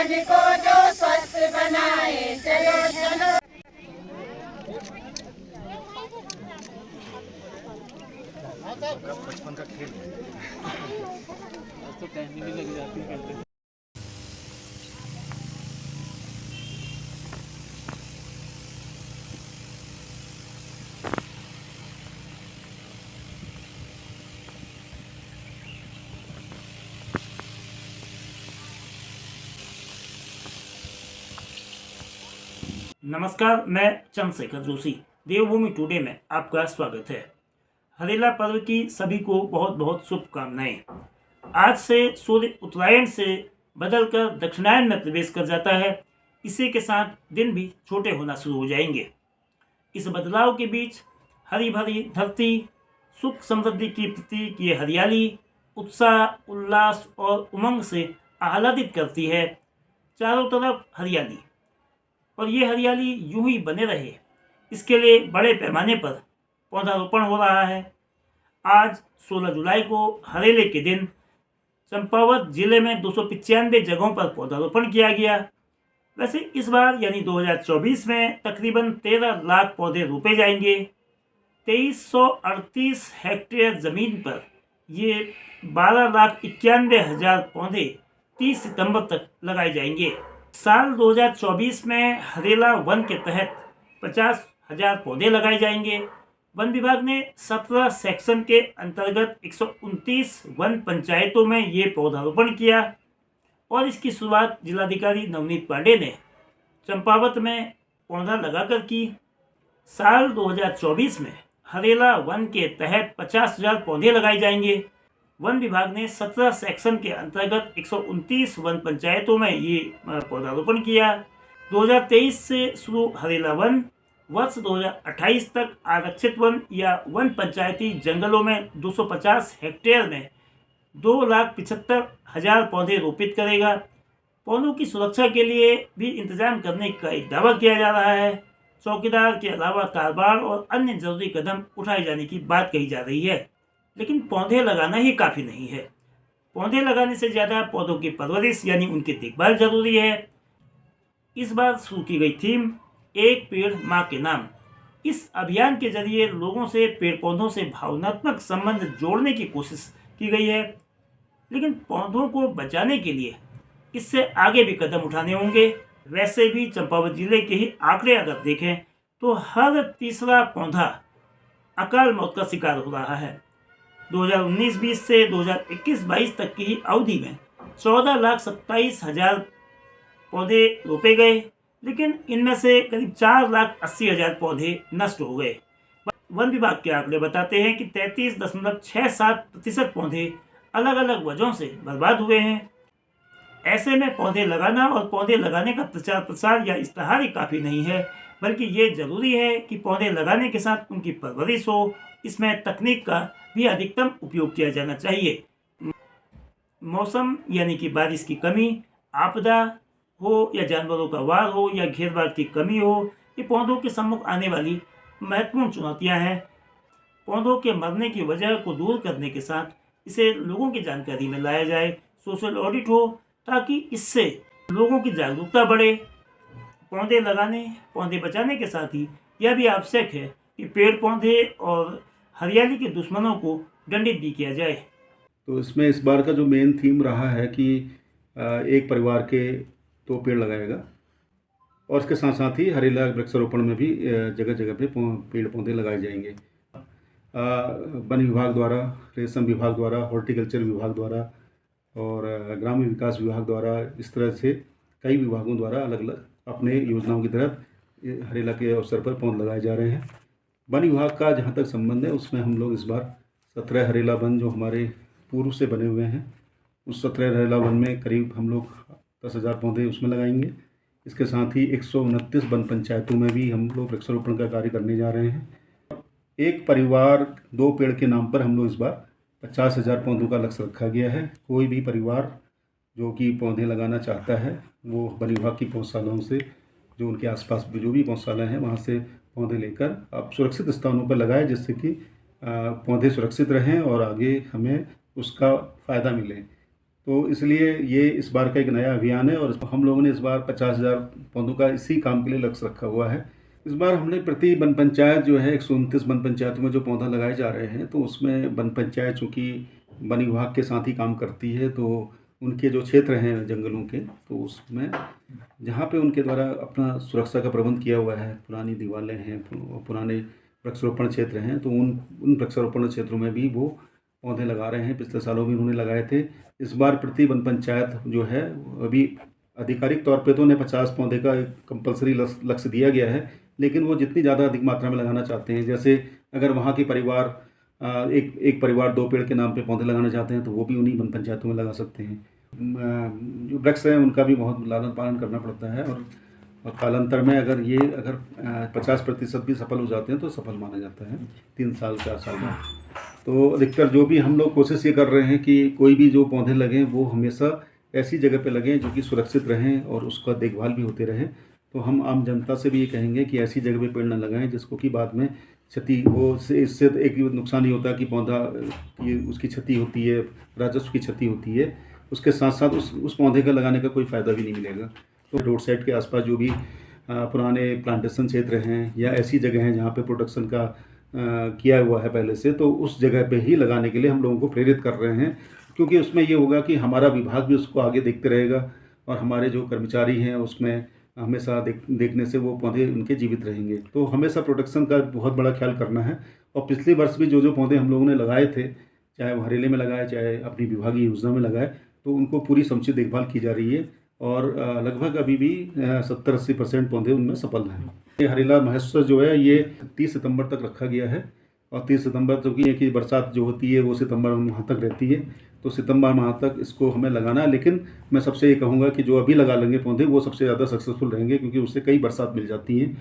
समाज को जो स्वस्थ बनाए। चलो चलो। बचपन का खेल तो टाइम भी लग जाती है। नमस्कार, मैं चंद्रशेखर जोशी। देवभूमि टुडे में आपका स्वागत है। हरेला पर्व की सभी को बहुत बहुत शुभकामनाएं। आज से सूर्य उत्तरायण से बदलकर दक्षिणायन में प्रवेश कर जाता है। इसी के साथ दिन भी छोटे होना शुरू हो जाएंगे। इस बदलाव के बीच हरी भरी धरती, सुख समृद्धि की प्रतीक ये हरियाली उत्साह, उल्लास और उमंग से आह्लादित करती है। चारों तरफ हरियाली, और ये हरियाली यूं ही बने रहे, इसके लिए बड़े पैमाने पर पौधारोपण हो रहा है। आज 16 जुलाई को हरेले के दिन चंपावत जिले में 295 जगहों पर पौधारोपण किया गया। वैसे इस बार यानी 2024 में तकरीबन 13 लाख पौधे रोपे जाएंगे। 2338 हेक्टेयर ज़मीन पर ये 12,91,000 पौधे 30 सितंबर तक लगाए जाएंगे। साल 2024 में हरेला वन के तहत 50,000 पौधे लगाए जाएंगे। वन विभाग ने 17 सेक्शन के अंतर्गत 129 वन पंचायतों में ये पौधारोपण किया और इसकी शुरुआत जिलाधिकारी नवनीत पांडे ने चंपावत में पौधा लगाकर की। साल 2024 में हरेला वन के तहत 50,000 पौधे लगाए जाएंगे। वन विभाग ने 17 सेक्शन के अंतर्गत 129 वन पंचायतों में ये पौधारोपण किया। 2023 से शुरू हरेला वन वर्ष 2028 तक आरक्षित वन या वन पंचायती जंगलों में 250 हेक्टेयर में 2,75,000 पौधे रोपित करेगा। पौधों की सुरक्षा के लिए भी इंतजाम करने का एक दावा किया जा रहा है। चौकीदार के अलावा तारबाड़ और अन्य जरूरी कदम उठाए जाने की बात कही जा रही है। लेकिन पौधे लगाना ही काफ़ी नहीं है। पौधे लगाने से ज़्यादा पौधों की परवरिश यानी उनकी देखभाल जरूरी है। इस बार शुरू की गई थीम एक पेड़ माँ के नाम। इस अभियान के जरिए लोगों से पेड़ पौधों से भावनात्मक संबंध जोड़ने की कोशिश की गई है। लेकिन पौधों को बचाने के लिए इससे आगे भी कदम उठाने होंगे। वैसे भी चंपावत जिले के ही आंकड़े अगर देखें तो हर तीसरा पौधा अकाल मौत का शिकार हो रहा है। 2019-20 से 2021-22 तक की अवधि में 14,27,000 पौधे रोपे गए, लेकिन इनमें से करीब 4,80,000 पौधे नष्ट हो गए। वन विभाग के आंकड़े बताते हैं कि 33.67% पौधे अलग अलग वजहों से बर्बाद हुए हैं। ऐसे में पौधे लगाना और पौधे लगाने का प्रचार प्रसार या इश्तहार ही काफ़ी नहीं है, बल्कि ये ज़रूरी है कि पौधे लगाने के साथ उनकी परवरिश हो। इसमें तकनीक का भी अधिकतम उपयोग किया जाना चाहिए। मौसम यानी कि बारिश की कमी, आपदा हो या जानवरों का वार हो या घेरबार की कमी हो, ये पौधों के सम्मुख आने वाली महत्वपूर्ण चुनौतियां हैं। पौधों के मरने की वजह को दूर करने के साथ इसे लोगों की जानकारी में लाया जाए, सोशल ऑडिट हो, ताकि इससे लोगों की जागरूकता बढ़े। पौधे लगाने, पौधे बचाने के साथ ही यह भी आवश्यक है कि पेड़ पौधे और हरियाली के दुश्मनों को दंडित भी किया जाए। तो इसमें इस बार का जो मेन थीम रहा है कि एक परिवार के 2 पेड़ लगाएगा, और इसके साथ साथ ही हरेला वृक्षारोपण में भी जगह जगह पे पेड़ पौधे लगाए जाएंगे। वन विभाग द्वारा, रेशम विभाग द्वारा, हॉर्टिकल्चर विभाग द्वारा और ग्रामीण विकास विभाग द्वारा, इस तरह से कई विभागों द्वारा अलग अलग अपने योजनाओं की तहत हरेला के अवसर पर पौधे लगाए जा रहे हैं। वन विभाग का जहाँ तक संबंध है, उसमें हम लोग इस बार 17 हरेला वन जो हमारे पूर्व से बने हुए हैं, उस 17 हरेला वन में करीब हम लोग 10,000 पौधे उसमें लगाएंगे। इसके साथ ही 129 वन पंचायतों में भी हम लोग वृक्षारोपण का कार्य करने जा रहे हैं। एक परिवार 2 पेड़ के नाम पर हम लोग इस बार 50,000 पौधों का लक्ष्य रखा गया है। कोई भी परिवार जो कि पौधे लगाना चाहता है, वो वन विभाग की पौधशालाओं से, जो उनके आसपास जो भी पौधशालाएँ हैं, वहाँ से पौधे लेकर आप सुरक्षित स्थानों पर लगाएं, जिससे कि पौधे सुरक्षित रहें और आगे हमें उसका फ़ायदा मिले। तो इसलिए ये इस बार का एक नया अभियान है और हम लोगों ने इस बार 50,000 पौधों का इसी काम के लिए लक्ष्य रखा हुआ है। इस बार हमने प्रति वन पंचायत जो है 129 वन पंचायतों में जो पौधा लगाए जा रहे हैं, तो उसमें वन पंचायत चूँकि वन विभाग के साथ ही काम करती है, तो उनके जो क्षेत्र हैं जंगलों के, तो उसमें जहाँ पे उनके द्वारा अपना सुरक्षा का प्रबंध किया हुआ है, पुरानी दीवारें हैं, पुराने वृक्षारोपण क्षेत्र हैं, तो उन वृक्षारोपण क्षेत्रों में भी वो पौधे लगा रहे हैं। पिछले सालों भी उन्होंने लगाए थे। इस बार प्रति वन पंचायत जो है, अभी आधिकारिक तौर पे तो उन्हें 50 पौधे का कंपलसरी लक्ष्य दिया गया है, लेकिन वो जितनी ज़्यादा अधिक मात्रा में लगाना चाहते हैं, जैसे अगर वहाँ के परिवार एक परिवार 2 पेड़ के नाम पे पौधे लगाना चाहते हैं, तो वो भी उन्हीं वन पंचायतों में लगा सकते हैं। जो वृक्ष हैं उनका भी बहुत लालन पालन करना पड़ता है और कालांतर में अगर 50% भी सफल हो जाते हैं तो सफल माना जाता है 3 साल 4 साल में। तो अधिकतर जो भी हम लोग कोशिश ये कर रहे हैं कि कोई भी जो पौधे लगें वो हमेशा ऐसी जगह पे लगें जो कि सुरक्षित रहें और उसका देखभाल भी होते रहे। तो हम आम जनता से भी ये कहेंगे कि ऐसी जगह पे पेड़ न लगाएं जिसको कि बाद में क्षति हो। इससे एक नुकसान ही होता है कि पौधा की उसकी क्षति होती है, राजस्व की क्षति होती है, उसके साथ साथ उस पौधे का लगाने का कोई फ़ायदा भी नहीं मिलेगा। तो रोड साइड के आसपास जो भी पुराने प्लांटेशन क्षेत्र हैं या ऐसी जगह हैं जहाँ पे प्रोटेक्शन का किया हुआ है पहले से, तो उस जगह पे ही लगाने के लिए हम लोगों को प्रेरित कर रहे हैं, क्योंकि उसमें ये होगा कि हमारा विभाग भी उसको आगे देखते रहेगा और हमारे जो कर्मचारी हैं उसमें हमेशा देखने से वो पौधे उनके जीवित रहेंगे। तो हमेशा प्रोटेक्शन का बहुत बड़ा ख्याल करना है। और पिछले वर्ष भी जो पौधे हम लोगों ने लगाए थे, चाहे वो हरेले में लगाए चाहे अपनी विभागीय योजना में लगाए, तो उनको पूरी समुचित देखभाल की जा रही है और लगभग अभी भी 70-80% पौधे उनमें सफल हैं। ये हरेला महोत्सव जो है ये 30 सितंबर तक रखा गया है और 30 सितंबर तक की बरसात जो होती है वो सितंबर माह तक रहती है, तो सितंबर माह तक इसको हमें लगाना है। लेकिन मैं सबसे ये कहूँगा कि जो अभी लगा लेंगे पौधे वो सबसे ज़्यादा सक्सेसफुल रहेंगे, क्योंकि उससे कई बरसात मिल जाती हैं।